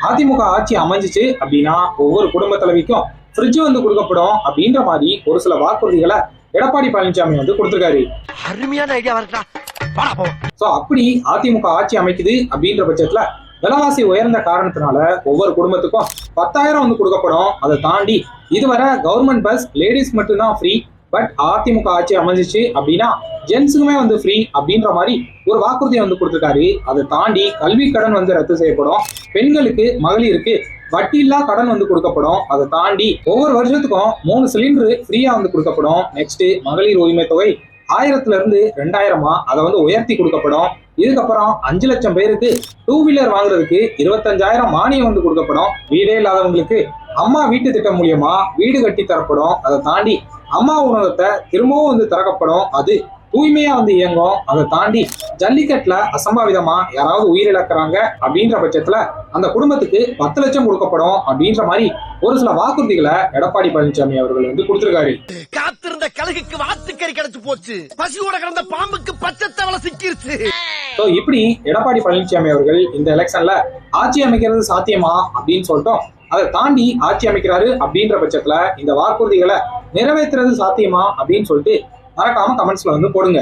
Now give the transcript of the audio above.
அதிமுக ஆட்சி அமைஞ்சிச்சு அப்படின்னா ஒவ்வொரு குடும்ப தலைவிக்கும் ஃப்ரிட்ஜ் வந்து கொடுக்கப்படும் அப்படின்ற மாதிரி ஒரு சில வாக்குறுதிகளை எடப்பாடி பழனிசாமி வந்து கொடுத்திருக்காரு. அருமையான ஐடியா இருக்கா. சோ அப்படி அதிமுக ஆட்சி அமைக்குது அப்படின்ற பட்சத்துல விலைவாசி உயர்ந்த காரணத்தினால ஒவ்வொரு குடும்பத்துக்கும் 10,000 வந்து கொடுக்கப்படும். அதை தாண்டி இதுவரை கவர்மெண்ட் பஸ் லேடிஸ் மட்டும்தான் ஃப்ரீ, பட் அதிமுக ஆட்சி அமைஞ்சிச்சு அப்படின்னா ஜென்ஸுக்குமே வந்து ஃப்ரீ அப்படின்ற மாதிரி ஒரு வாக்குறுதியை வந்து கொடுத்திருக்காரு. அதை தாண்டி கல்வி கடன் வந்து ரத்து செய்யப்படும். பெண்களுக்கு மகளிருக்கு வட்டி இல்லா கடன் வந்து கொடுக்கப்படும். அதை தாண்டி ஒவ்வொரு வருஷத்துக்கும் 3 சிலிண்டர் ஃப்ரீயா வந்து கொடுக்கப்படும். நெக்ஸ்ட் மகளிர் உரிமை தொகை 1000ல இருந்து 2000 அதை வந்து உயர்த்தி கொடுக்கப்படும். இதுக்கப்புறம் 5 லட்சம் பேருக்கு 2 வீலர் வாங்குறதுக்கு 25,000 மானியம் வந்து கொடுக்கப்படும். வீடே இல்லாதவங்களுக்கு அம்மா வீட்டு திட்டம் மூலியமா வீடு கட்டி தரப்படும். அதை தாண்டி அம்மா உணவகத்தை திரும்பவும் வந்து திறக்கப்படும். அது தூய்மையா வந்து இயங்கும். அதை தாண்டி ஜல்லிக்கட்டுல அசம்பாவிதமா யாராவது உயிரிழக்கிறாங்க அப்படின்ற பட்சத்துல அந்த குடும்பத்துக்கு 10 லட்சம் கொடுக்கப்படும் அப்படின்ற மாதிரி ஒரு சில வாக்குறுதிகளை எடப்பாடி பழனிசாமி அவர்கள் வந்து கொடுத்திருக்காரு. காத்திருந்த கழுகுக்கு வாத்துக்கறி கிடைச்சு போச்சு, பசியோட கிடந்த பாம்புக்கு பச்சை தவளை சிக்கிருச்சு. இப்படி எடப்பாடி பழனிசாமி அவர்கள் இந்த எலெக்ஷன்ல ஆட்சி அமைக்கிறது சாத்தியமா அப்படின்னு சொல்லிட்டோம். அதை தாண்டி ஆட்சி அமைக்கிறாரு அப்படின்ற பட்சத்துல இந்த வாக்குறுதிகளை நிறைவேற்றுறது சாத்தியமா அப்படின்னு சொல்லிட்டு மறக்காம கமெண்ட்ஸ்ல வந்து போடுங்க.